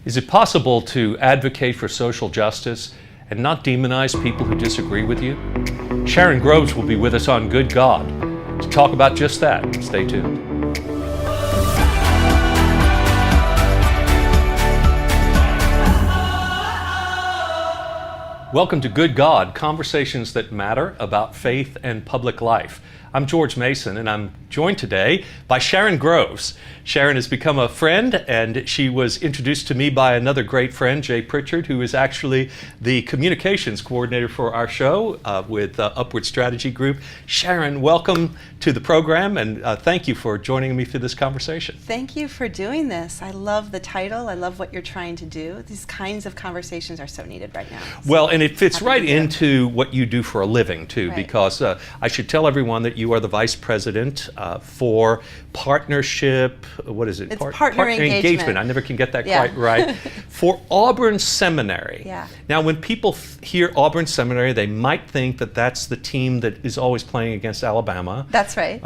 Is it possible to advocate for social justice and not demonize people who disagree with you? Sharon Groves will be with us on Good God to talk about just that. Stay tuned. Welcome to Good God, conversations that matter about faith and public life. I'm George Mason, and I'm joined today by Sharon Groves. Sharon has become a friend, and she was introduced to me by another great friend, Jay Pritchard, who is actually the communications coordinator for our show with Upward Strategy Group. Sharon, welcome to the program, and thank you for joining me for this conversation. Thank you for doing this. I love the title. I love what you're trying to do. These kinds of conversations are so needed right now. So well, and it fits right into what you do for a living, too, right. Because I should tell everyone that you are the vice president for partnership, what is it? It's partner engagement. I never can get that quite right. For Auburn Seminary. Yeah. Now, when people hear Auburn Seminary, they might think that that's the team that is always playing against Alabama. That's right.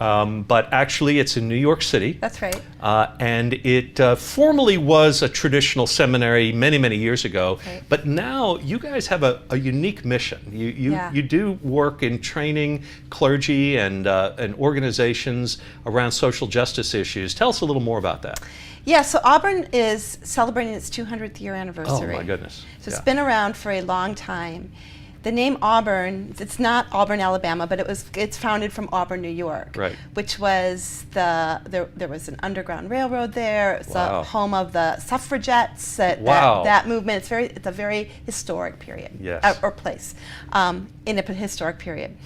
But actually, it's in New York City. That's right. And it formerly was a traditional seminary many, many years ago. Right. But now you guys have a unique mission. You do work in training clergy and organizations around social justice issues. Tell us a little more about that. Yeah, so Auburn is celebrating its 200th year anniversary. Oh my goodness. So it's been around for a long time. The name Auburn, it's not Auburn, Alabama, but it's founded from Auburn, New York, right. Which was there was an underground railroad there. It's the home of the suffragettes. That movement. It's a very historic period, yes. Or place in a historic period.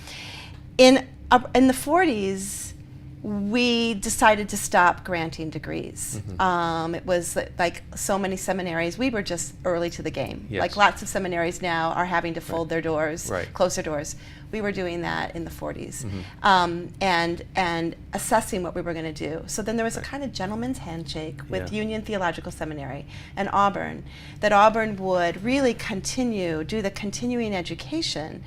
In the 40s, we decided to stop granting degrees. Mm-hmm. It was like so many seminaries, we were just early to the game. Yes. Like lots of seminaries now are having to fold their doors, close their doors. We were doing that in the 40s, mm-hmm. And assessing what we were going to do. So then there was a kind of gentleman's handshake with Union Theological Seminary and Auburn, that Auburn would really do the continuing education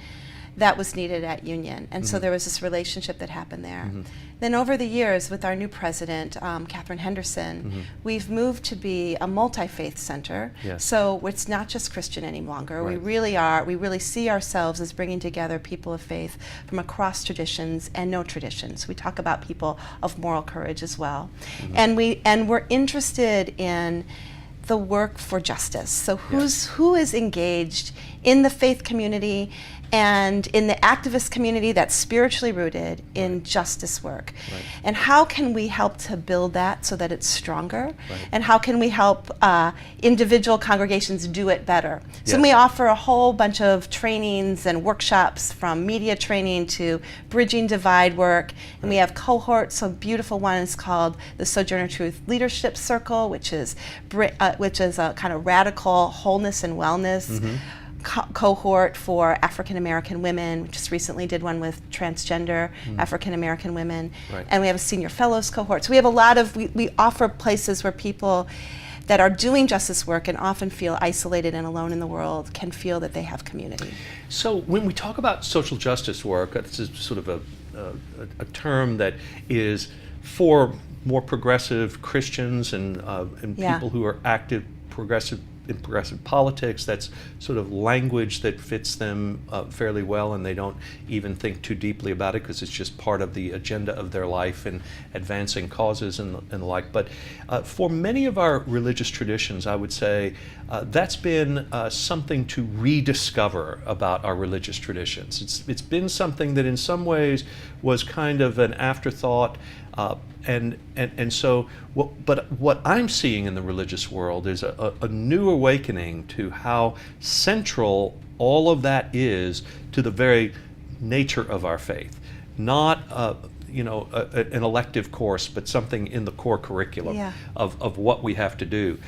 that was needed at Union. And so there was this relationship that happened there. Mm-hmm. Then over the years, with our new president, Catherine Henderson, we've moved to be a multi-faith center. Yes. So it's not just Christian any longer. Right. We really see ourselves as bringing together people of faith from across traditions and no traditions. We talk about people of moral courage as well. Mm-hmm. And we're interested in the work for justice. So who is engaged in the faith community and in the activist community that's spiritually rooted in justice work. Right. And how can we help to build that so that it's stronger? Right. And how can we help individual congregations do it better? Yes. So we offer a whole bunch of trainings and workshops, from media training to bridging divide work. And we have cohorts. A beautiful one is called the Sojourner Truth Leadership Circle, which is a kind of radical wholeness and wellness cohort for African American women. We just recently did one with transgender African American women. Right. And we have a senior fellows cohort. So we have we offer places where people that are doing justice work and often feel isolated and alone in the world can feel that they have community. So when we talk about social justice work, it's sort of a term that is for more progressive Christians and people who are active in progressive politics. That's sort of language that fits them fairly well, and they don't even think too deeply about it because it's just part of the agenda of their life and advancing causes and the like. But for many of our religious traditions, I would say that's been something to rediscover about our religious traditions. It's been something that in some ways was kind of an afterthought. And so, what I'm seeing in the religious world is a new awakening to how central all of that is to the very nature of our faith. Not an elective course, but something in the core curriculum of what we have to do.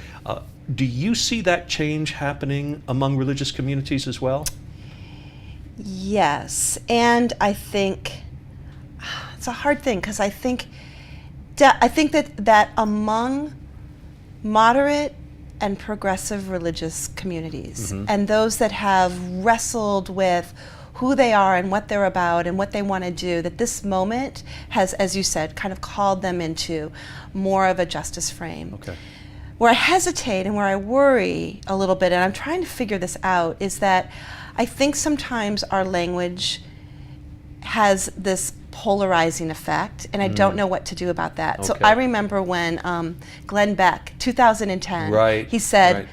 Do you see that change happening among religious communities as well? Yes, and I think it's a hard thing, because I think that among moderate and progressive religious communities, and those that have wrestled with who they are and what they're about and what they want to do, that this moment has, as you said, kind of called them into more of a justice frame. Okay. where I hesitate and where I worry a little bit, and I'm trying to figure this out, is that I think sometimes our language has this polarizing effect, and I don't know what to do about that. Okay. So I remember when Glenn Beck, 2010, he said,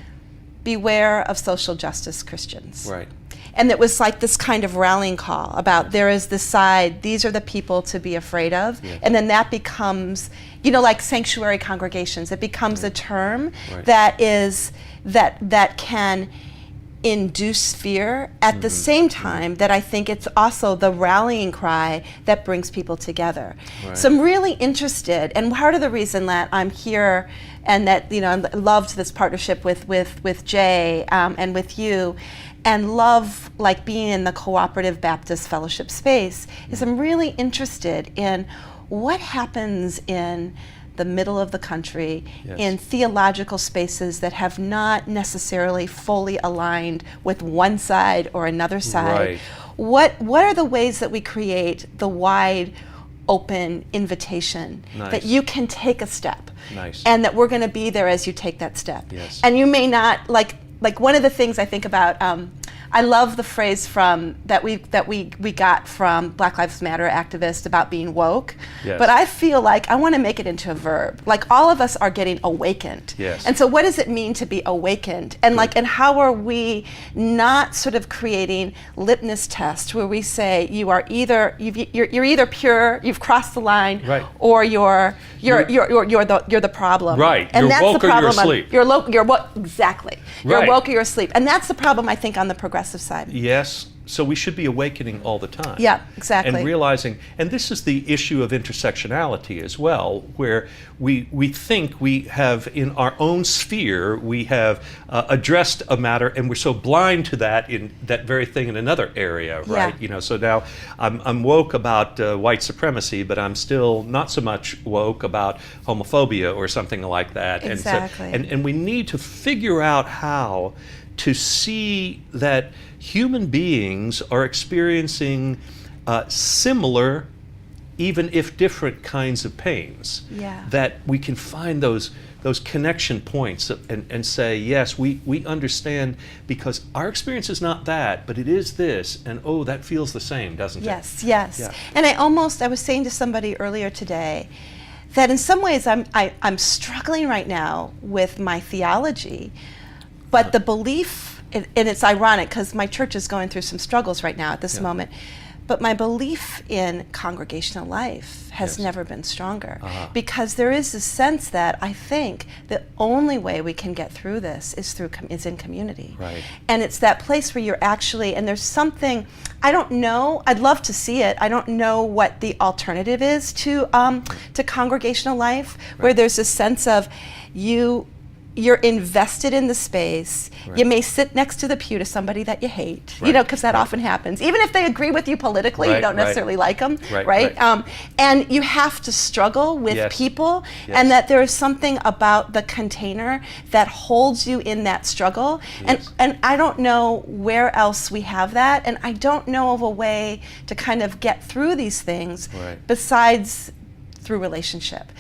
beware of social justice Christians. Right. And it was like this kind of rallying call about there is this side, these are the people to be afraid of. Yeah. And then that becomes, you know, like sanctuary congregations, it becomes a term that is, that can induce fear at the same time that I think it's also the rallying cry that brings people together. Right. So I'm really interested, and part of the reason that I'm here and that, you know, I loved this partnership with Jay and with you, and love like being in the cooperative Baptist fellowship space, is I'm really interested in what happens in the middle of the country, in theological spaces that have not necessarily fully aligned with one side or another side. What are the ways that we create the wide open invitation that you can take a step, and that we're going to be there as you take that step? And you may not, like one of the things I think about, I love the phrase from that we got from Black Lives Matter activists about being woke, but I feel like I want to make it into a verb. Like all of us are getting awakened, and so what does it mean to be awakened? And and how are we not sort of creating litmus tests where we say you're either pure, you've crossed the line, or you're the problem. Right. And you're that's woke the problem. Or you're asleep. You're woke. Exactly. You're woke or you're asleep, and that's the problem I think on the progressive side. Yes. So we should be awakening all the time. Yeah, exactly. And realizing, and this is the issue of intersectionality as well, where we think we have in our own sphere, we have addressed a matter, and we're so blind to that in that very thing in another area, right? You know, so now I'm woke about white supremacy, but I'm still not so much woke about homophobia or something like that. Exactly. And we need to figure out how to see that human beings are experiencing similar, even if different kinds of pains. That we can find those connection points and say, yes, we understand, because our experience is not that, but it is this, and oh, that feels the same, doesn't it? Yes. Yeah. And I was saying to somebody earlier today that in some ways I'm struggling right now with my theology. But the belief, and it's ironic because my church is going through some struggles right now at this moment, but my belief in congregational life has never been stronger, because there is a sense that I think the only way we can get through this is in community. And it's that place where you're actually, and there's something, I don't know, I'd love to see it, I don't know what the alternative is to congregational life, where there's a sense of you're invested in the space. You may sit next to the pew to somebody that you hate, you know, because that often happens. Even if they agree with you politically, you don't necessarily like them, and you have to struggle with people, and that there is something about the container that holds you in that struggle. And I don't know where else we have that, and I don't know of a way to kind of get through these things besides through relationship.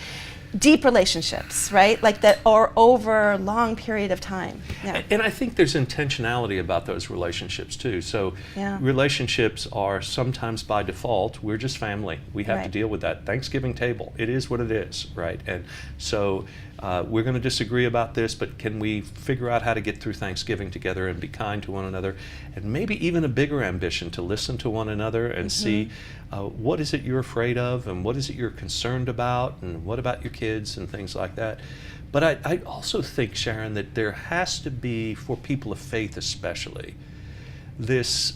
Deep relationships, right? Like that, or over a long period of time. And I think there's intentionality about those relationships too. So relationships are sometimes by default, we're just family. We have to deal with that. Thanksgiving table, it is what it is, right? And so we're going to disagree about this, but can we figure out how to get through Thanksgiving together and be kind to one another, and maybe even a bigger ambition to listen to one another and see what is it you're afraid of, and what is it you're concerned about, and what about your kids and things like that. But I also think, Sharon, that there has to be, for people of faith especially, this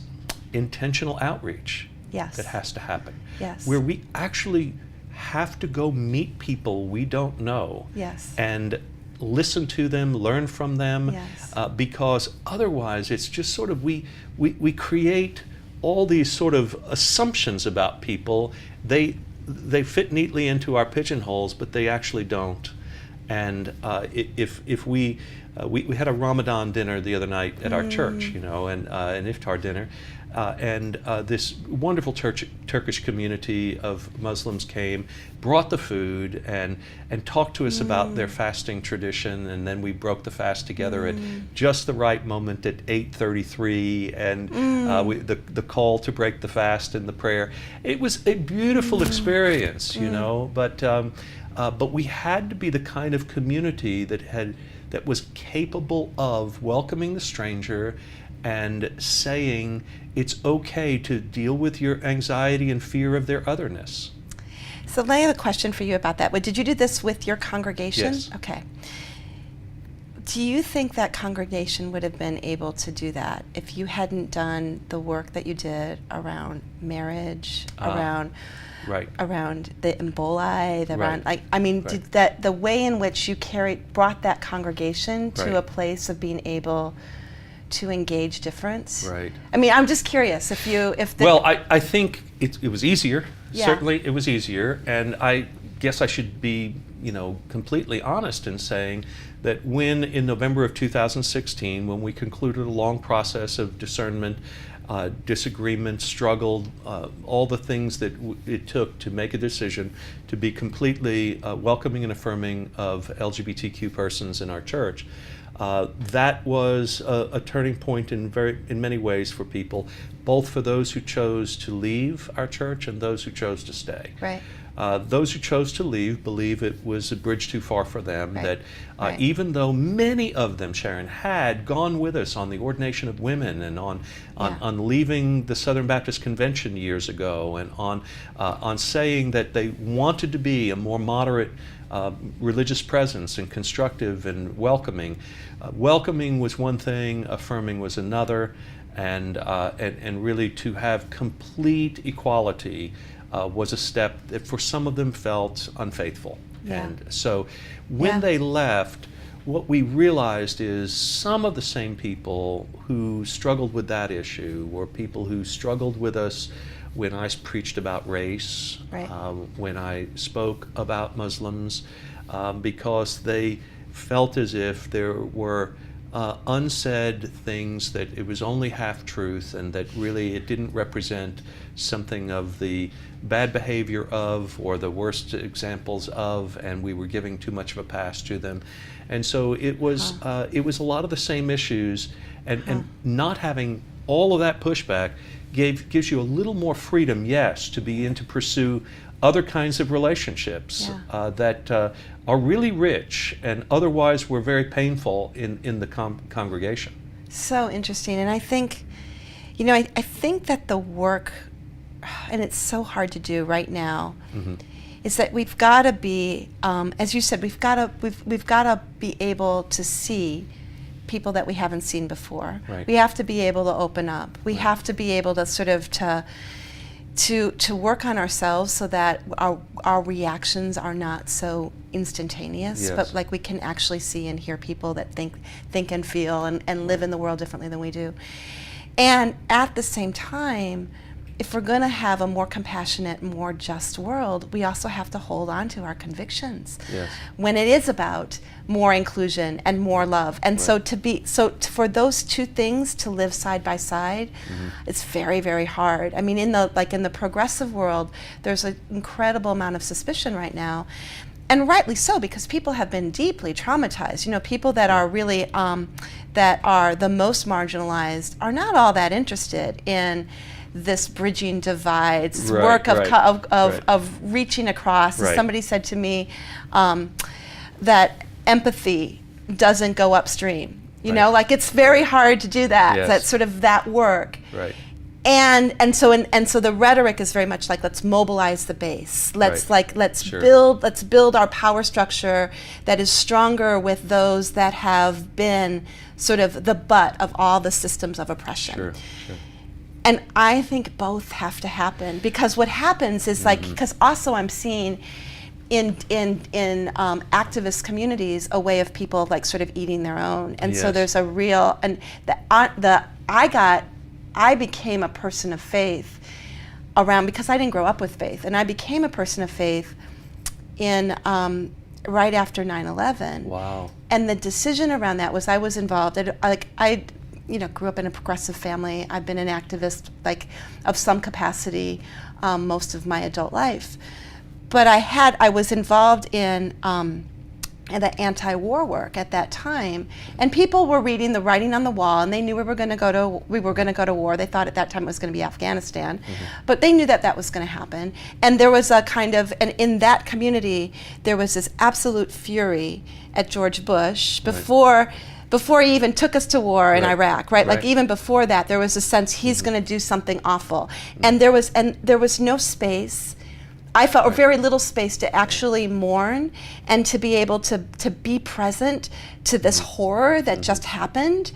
intentional outreach that has to happen, where we actually have to go meet people we don't know and listen to them, learn from them, because otherwise it's just sort of we create all these sort of assumptions about people. They fit neatly into our pigeonholes, but they actually don't. And if we had a Ramadan dinner the other night at our church, and an iftar dinner, and this wonderful Turkish community of Muslims came, brought the food, and talked to us about their fasting tradition, and then we broke the fast together at just the right moment at 8:33, and the call to break the fast and the prayer. It was a beautiful experience, but we had to be the kind of community that was capable of welcoming the stranger and saying it's okay to deal with your anxiety and fear of their otherness. So I have a question for you about that. Did you do this with your congregation? Yes. Okay. Do you think that congregation would have been able to do that if you hadn't done the work that you did around marriage, around the emboli, did the way in which you brought that congregation to a place of being able to engage difference? Right. I mean, I'm just curious Well, I think it was easier. Yeah. Certainly it was easier, and I guess I should be, completely honest in saying that when in November of 2016, when we concluded a long process of discernment, disagreement, struggled, all the things that it took to make a decision to be completely welcoming and affirming of LGBTQ persons in our church, that was a turning point in many ways for people, both for those who chose to leave our church and those who chose to stay. Right. Those who chose to leave believe it was a bridge too far for them, Right. that even though many of them, Sharon, had gone with us on the ordination of women and on leaving the Southern Baptist Convention years ago, and on saying that they wanted to be a more moderate religious presence and constructive and welcoming. Welcoming was one thing, affirming was another, and really to have complete equality was a step that for some of them felt unfaithful. Yeah. And so when they left, what we realized is some of the same people who struggled with that issue were people who struggled with us when I preached about race, Right. When I spoke about Muslims, because they felt as if there were unsaid things, that it was only half truth, and that really it didn't represent something of the bad behavior of or the worst examples of, and we were giving too much of a pass to them. And so it was a lot of the same issues, and not having all of that pushback gives you a little more freedom, yes, to begin to pursue other kinds of relationships that are really rich and otherwise were very painful in the congregation. So interesting. And I think, I think that the work, and it's so hard to do right now, is that we've got to be, as you said, we've got to be able to see people that we haven't seen before. Right. We have to be able to open up. We have to be able to sort of to work on ourselves so that our reactions are not so instantaneous, Yes. but like we can actually see and hear people that think and feel and live in the world differently than we do. And at the same time, if we're going to have a more compassionate, more just world, we also have to hold on to our convictions. Yes. When it is about more inclusion and more love. And Right. for those two things to live side by side, it's very, very hard. I mean, in the progressive world, there's an incredible amount of suspicion right now. And rightly so, because people have been deeply traumatized. People that are really, that are the most marginalized are not all that interested in this bridging divides work of reaching across. Right. Somebody said to me that empathy doesn't go upstream. You know, like it's very hard to do that. Yes. That sort of that work. Right. And so the rhetoric is very much like, let's mobilize the base. Let's Sure. build our power structure that is stronger with those that have been sort of the butt of all the systems of oppression. Sure. And I think both have to happen, because what happens is because also I'm seeing in activist communities a way of people like sort of eating their own, and so Yes. there's a real I became a person of faith because I didn't grow up with faith, and I became a person of faith in right after 9/11. Wow. And the decision around that was I was involved. I grew up in a progressive family. I've been an activist, of some capacity, most of my adult life. But I was involved in the anti-war work at that time, and people were reading the writing on the wall, and they knew we were going to go to war. They thought at that time it was going to be Afghanistan, but they knew that was going to happen. And there was and in that community, there was this absolute fury at George Bush before he even took us to war in Iraq, right? Like even before that, there was a sense he's going to do something awful, and there was no space. I felt very little space to actually mourn and to be able to be present to this horror that just happened,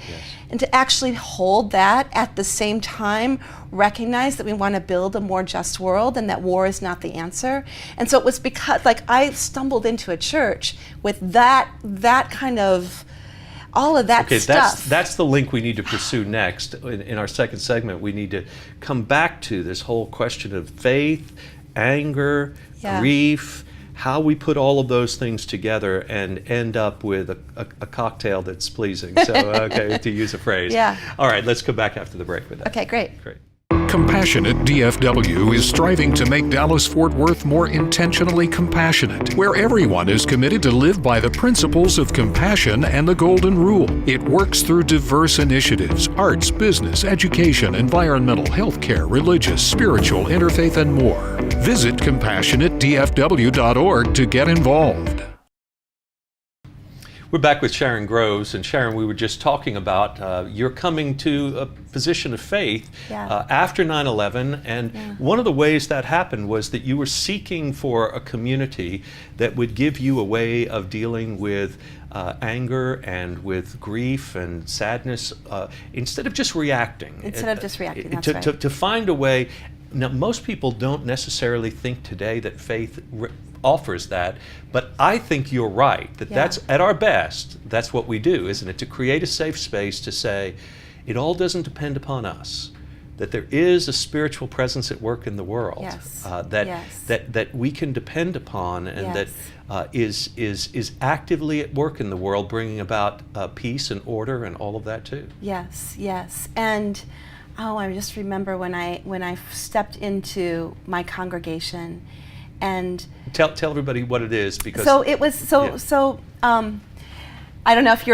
and to actually hold that at the same time, recognize that we want to build a more just world and that war is not the answer. And so it was because I stumbled into a church with that kind of all of that stuff. That's the link we need to pursue next. In our second segment, we need to come back to this whole question of faith, anger, grief, how we put all of those things together and end up with a cocktail that's pleasing. So, to use a phrase. Yeah. All right, let's come back after the break with that. Okay, great. Compassionate DFW is striving to make Dallas-Fort Worth more intentionally compassionate, where everyone is committed to live by the principles of compassion and the Golden Rule. It works through diverse initiatives: arts, business, education, environmental, healthcare, religious, spiritual, interfaith, and more. Visit CompassionateDFW.org to get involved. We're back with Sharon Groves, and Sharon, we were just talking about your coming to a position of faith after 9/11, and one of the ways that happened was that you were seeking for a community that would give you a way of dealing with anger and with grief and sadness instead of just reacting. To find a way. Now, most people don't necessarily think today that faith offers that, but I think you're right, that that's, at our best, that's what we do, isn't it? To create a safe space to say, it all doesn't depend upon us, that there is a spiritual presence at work in the world that we can depend upon, and that is actively at work in the world, bringing about peace and order and all of that too. Yes, and I just remember when I stepped into my congregation, and tell everybody what it is, because it was I don't know if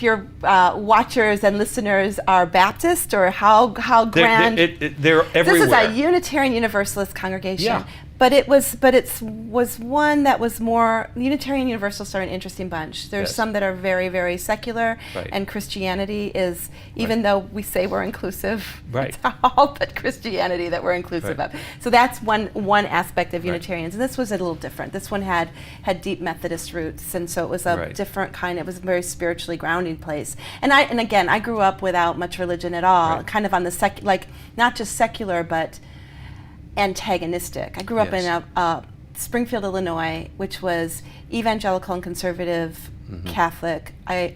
your watchers and listeners are Baptist or how grand. They're everywhere. This is a Unitarian Universalist congregation. But it was one that was more. Unitarian Universalists are an interesting bunch. There's some that are very, very secular, and Christianity is, even though we say we're inclusive, it's all but Christianity that we're inclusive of. So that's one aspect of Unitarians, and this was a little different. This one had deep Methodist roots, and so it was a different kind. It was a very spiritually grounding place. And again, I grew up without much religion at all, kind of on the not just secular, but antagonistic. I grew up in Springfield, Illinois, which was evangelical and conservative Catholic. I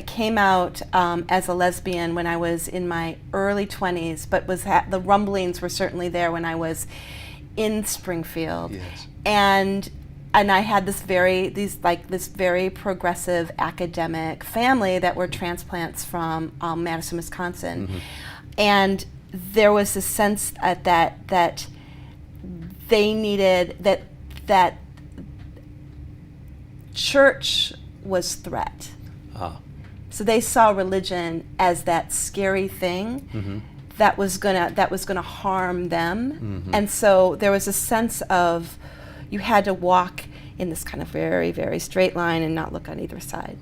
came out as a lesbian when I was in my early 20s, but the rumblings were certainly there when I was in Springfield. And I had this very progressive academic family that were transplants from Madison, Wisconsin, and there was a sense that they needed that church was threat. So they saw religion as that scary thing that was gonna harm them, and so there was a sense of you had to walk in this kind of very, very straight line and not look on either side.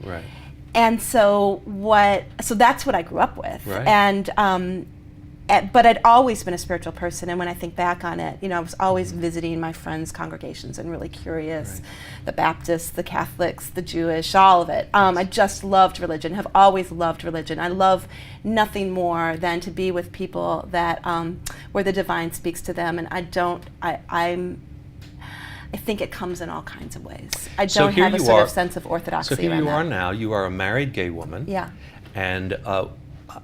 And so that's what I grew up with, and. But I'd always been a spiritual person, and when I think back on it, I was always visiting my friends' congregations and really curious, the Baptists, the Catholics, the Jewish, all of it. I just loved religion, have always loved religion. I love nothing more than to be with people that where the divine speaks to them, and I think it comes in all kinds of ways. I don't have a sort of sense of orthodoxy around that. So here you are now, you are a married gay woman. And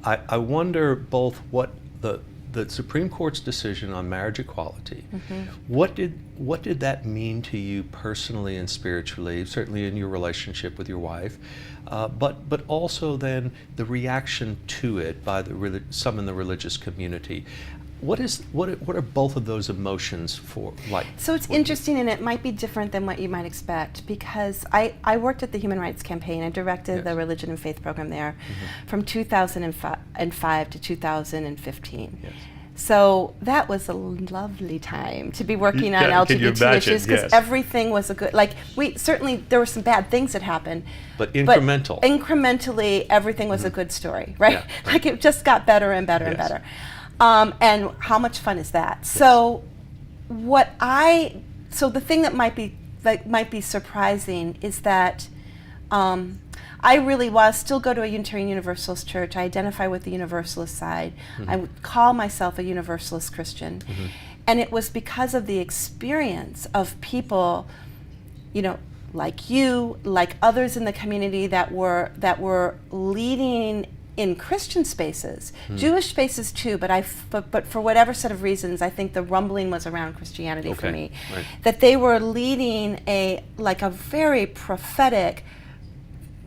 I wonder both what the Supreme Court's decision on marriage equality, Mm-hmm. what did that mean to you personally and spiritually, certainly in your relationship with your wife, but also then the reaction to it by some in the religious community? What are both of those emotions for like? So it's interesting, and it might be different than what you might expect, because I worked at the Human Rights Campaign. I directed Yes. the Religion and Faith program there from 2005 to 2015. Yes. So that was a lovely time to be working on Can you LGBT imagine? issues, because Yes. everything was a good, certainly there were some bad things that happened. But incremental. But incrementally, everything was a good story, right? Yeah, right. Like it just got better and better and Yes. better. And how much fun is that? Yes. So the thing that might be surprising is that I really still go to a Unitarian Universalist church. I identify with the Universalist side. Mm-hmm. I would call myself a Universalist Christian. Mm-hmm. And it was because of the experience of people, like you, like others in the community that were leading in Christian spaces, Jewish spaces too, but for whatever set of reasons, I think the rumbling was around Christianity for me. Right. That they were leading a very prophetic,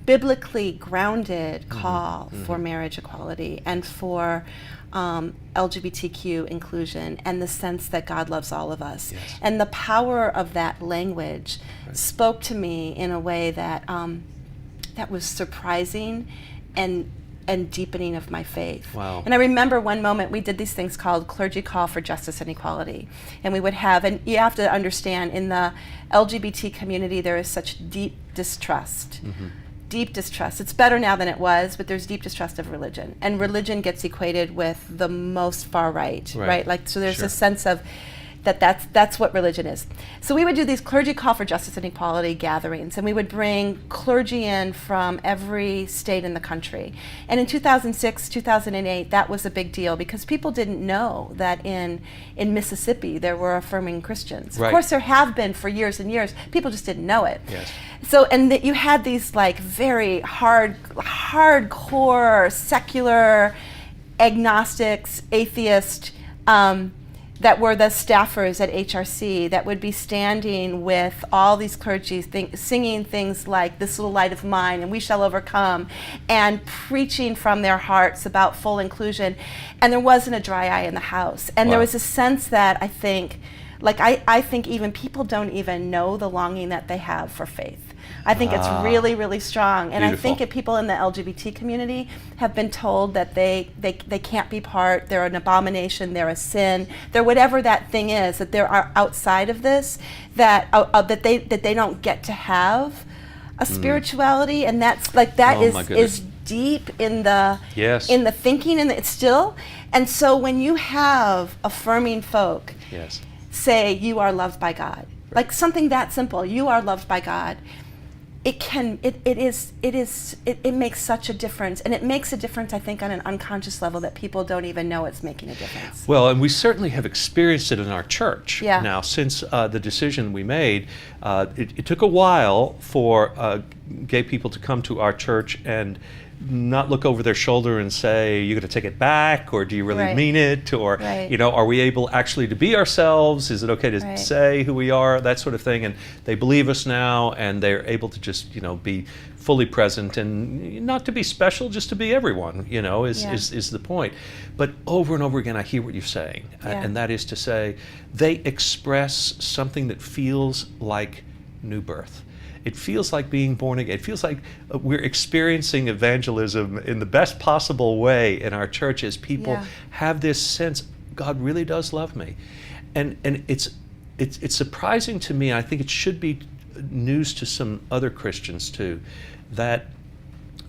biblically grounded call for marriage equality and for LGBTQ inclusion, and the sense that God loves all of us. Yes. And the power of that language spoke to me in a way that that was surprising and deepening of my faith. Wow. And I remember one moment we did these things called Clergy Call for Justice and Equality. And we would have, and you have to understand, in the LGBT community there is such deep distrust. Mm-hmm. Deep distrust. It's better now than it was, but there's deep distrust of religion. And religion gets equated with the most far right? Like, so there's Sure. a sense of that's what religion is. So we would do these Clergy Call for Justice and Equality gatherings, and we would bring clergy in from every state in the country. And in 2006, 2008, that was a big deal because people didn't know that in Mississippi there were affirming Christians. Right. Of course, there have been for years and years. People just didn't know it. Yes. So, and that you had these like very hardcore secular agnostics, atheists, that were the staffers at HRC that would be standing with all these clergy singing things like "This Little Light of Mine" and "We Shall Overcome," and preaching from their hearts about full inclusion. And there wasn't a dry eye in the house. And there was a sense that I think even people don't even know the longing that they have for faith. I think it's really, really strong. And Beautiful. I think people in the LGBT community have been told that they can't be part, they're an abomination, they're a sin, they're whatever that thing is, that there are outside of this, that they don't get to have a spirituality. And that's like, that is deep in the Yes. in the thinking, and it's still. And so when you have affirming folk Yes. say you are loved by God, like something that simple, you are loved by God, it makes such a difference. And it makes a difference, I think, on an unconscious level that people don't even know it's making a difference. Well, and we certainly have experienced it in our church. Yeah. Now, since the decision we made, it took a while for gay people to come to our church and not look over their shoulder and say, "You're going to take it back," or "Do you really mean it?" or "Are we able actually to be ourselves? Is it okay to say who we are?" That sort of thing. And they believe us now, and they're able to just be fully present and not to be special, just to be everyone. Is the point. But over and over again, I hear what you're saying, and that is to say, they express something that feels like new birth. It feels like being born again. It feels like we're experiencing evangelism in the best possible way in our church as people have this sense, God really does love me. And it's surprising to me, I think it should be news to some other Christians too, that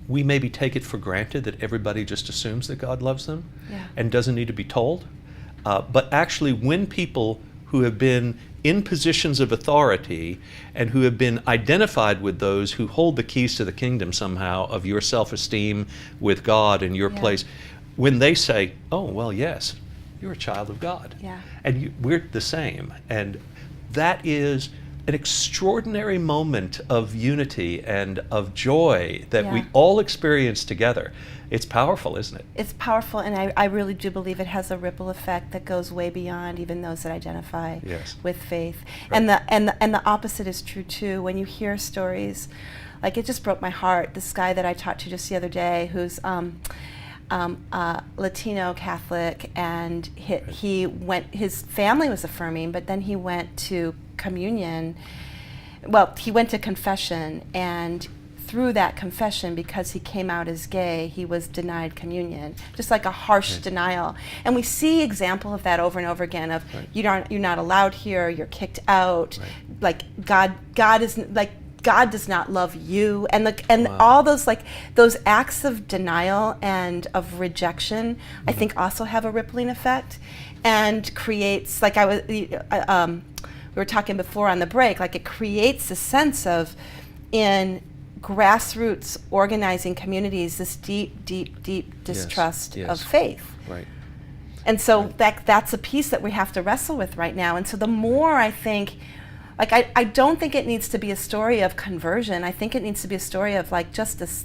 we maybe take it for granted that everybody just assumes that God loves them and doesn't need to be told. But actually, when people who have been in positions of authority and who have been identified with those who hold the keys to the kingdom somehow of your self-esteem with God and your place, when they say, "Oh, well, yes, you're a child of God, and we're the same," and that is an extraordinary moment of unity and of joy that we Yeah. all experience together. It's powerful, isn't it? It's powerful, and I really do believe it has a ripple effect that goes way beyond even those that identify Yes. with faith. Right. And the opposite is true too. When you hear stories, like it just broke my heart. This guy that I talked to just the other day, who's Latino Catholic, and his family was affirming, but then he went to communion. Well, he went to confession, and through that confession, because he came out as gay, he was denied communion, just like a harsh denial. And we see example of that over and over again. Of you're not allowed here, you're kicked out. Like God does not love you, and all those those acts of denial and of rejection, I think also have a rippling effect, and creates we were talking before on the break, like it creates a sense of in grassroots organizing communities this deep distrust of faith. Right. And so that's a piece that we have to wrestle with right now. And so the more I think, I don't think it needs to be a story of conversion. I think it needs to be a story of just this,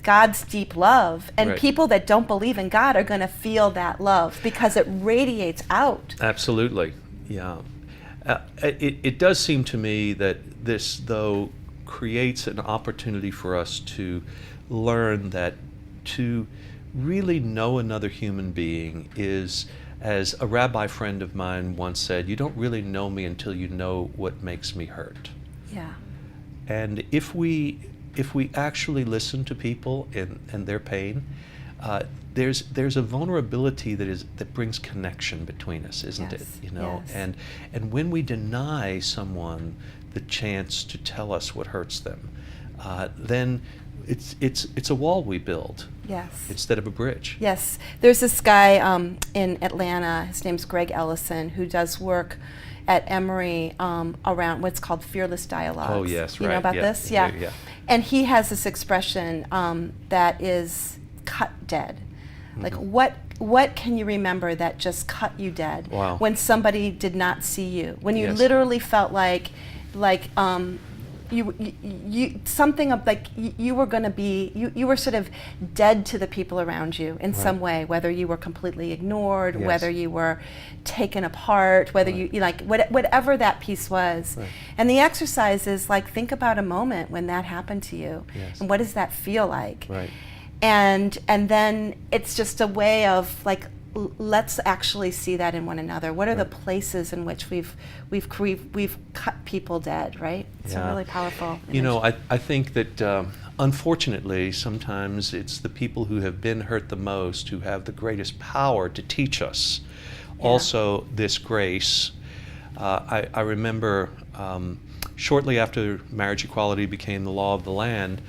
God's deep love. And people that don't believe in God are going to feel that love because it radiates out. Absolutely. Yeah. It does seem to me that this, though, creates an opportunity for us to learn that to really know another human being is, as a rabbi friend of mine once said, you don't really know me until you know what makes me hurt. Yeah. And if we actually listen to people and their pain, there's a vulnerability that brings connection between us, isn't it? Yes. And when we deny someone the chance to tell us what hurts them, then it's a wall we build. Yes. Instead of a bridge. Yes. There's this guy in Atlanta, his name's Greg Ellison, who does work at Emory around what's called fearless dialogues. Oh, yes, You know about this? Yeah. And he has this expression that is cut dead. Like what can you remember that just cut you dead? Wow. When somebody did not see you, when you literally felt like you something of you were going to be you were sort of dead to the people around you in some way, whether you were completely ignored, whether you were taken apart, whether you whatever that piece was. And the exercise is think about a moment when that happened to you, and what does that feel like? And then it's just a way of let's actually see that in one another. What are the places in which we've cut people dead, right? It's a really powerful image. I think that unfortunately sometimes it's the people who have been hurt the most who have the greatest power to teach us also this grace. I remember shortly after marriage equality became the law of the land,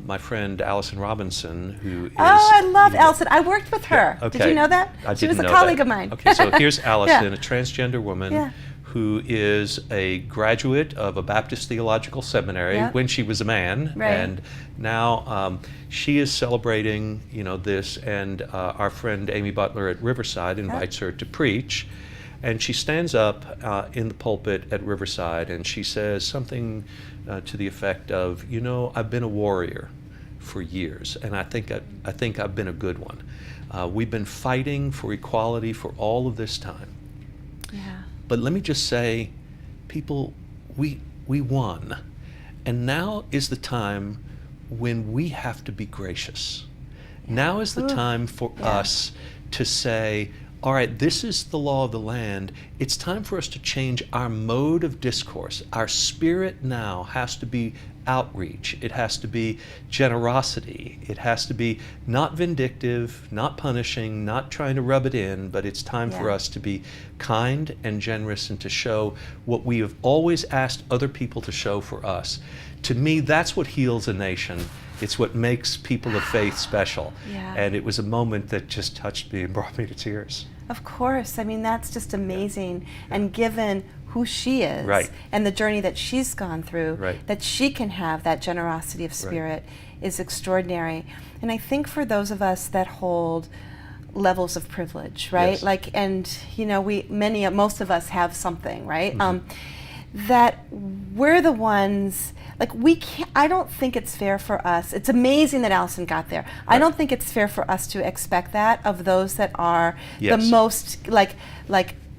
my friend Allison Robinson, who is... Oh, I love Allison. I worked with her. Yeah, okay. Did you know that? She was a colleague of mine. Okay, so here's Allison, a transgender woman who is a graduate of a Baptist Theological Seminary when she was a man. And now she is celebrating, this, and our friend Amy Butler at Riverside invites her to preach. And she stands up in the pulpit at Riverside and she says something to the effect of, I've been a warrior for years, and I think I've been a good one. We've been fighting for equality for all of this time. Yeah. But let me just say, people, we won. And now is the time when we have to be gracious. Now is the time for us to say, all right, this is the law of the land. It's time for us to change our mode of discourse. Our spirit now has to be outreach. It has to be generosity. It has to be not vindictive, not punishing, not trying to rub it in, but it's time for us to be kind and generous and to show what we have always asked other people to show for us. To me, that's what heals a nation. It's what makes people of faith special. And it was a moment that just touched me and brought me to tears. Of course. I mean, that's just amazing. And given who she is and the journey that she's gone through, that she can have that generosity of spirit is extraordinary. And I think for those of us that hold levels of privilege, right? And most of us have something, right? that we're the ones, like, we can't, I don't think it's fair for us. It's amazing that Allison got there. Right. I don't think it's fair for us to expect that of those that are the most, like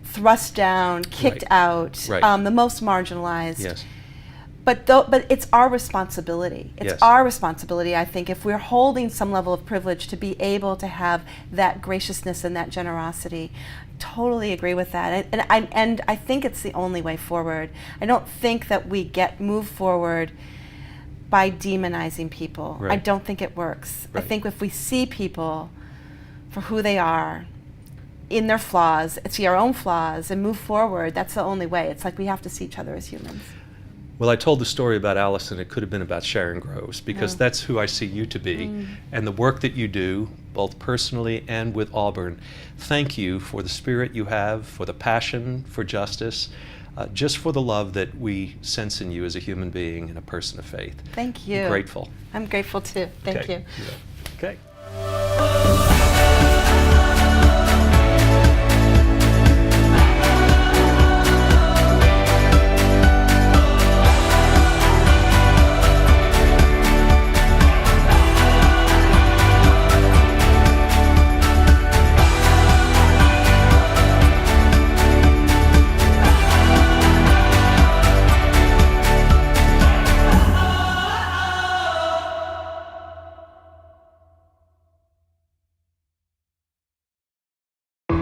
thrust down, kicked out, the most marginalized. Yes. But it's our responsibility. It's our responsibility, I think, if we're holding some level of privilege, to be able to have that graciousness and that generosity. Totally agree with that, and I think it's the only way forward. I don't think that we move forward by demonizing people. Right. I don't think it works. Right. I think if we see people for who they are, in their flaws, see our own flaws, and move forward, that's the only way. It's like we have to see each other as humans. Well, I told the story about Allison. It could have been about Sharon Groves, because that's who I see you to be. And the work that you do, both personally and with Auburn, thank you for the spirit you have, for the passion for justice, just for the love that we sense in you as a human being and a person of faith. Thank you. I'm grateful. I'm grateful too. Thank you. Okay.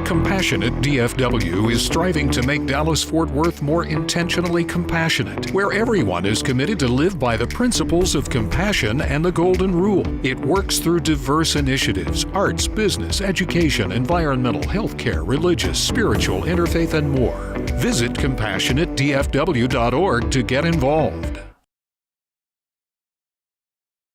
Compassionate DFW is striving to make Dallas-Fort Worth more intentionally compassionate, where everyone is committed to live by the principles of compassion and the Golden Rule. It works through diverse initiatives: arts, business, education, environmental, healthcare, religious, spiritual, interfaith, and more. Visit CompassionateDFW.org to get involved.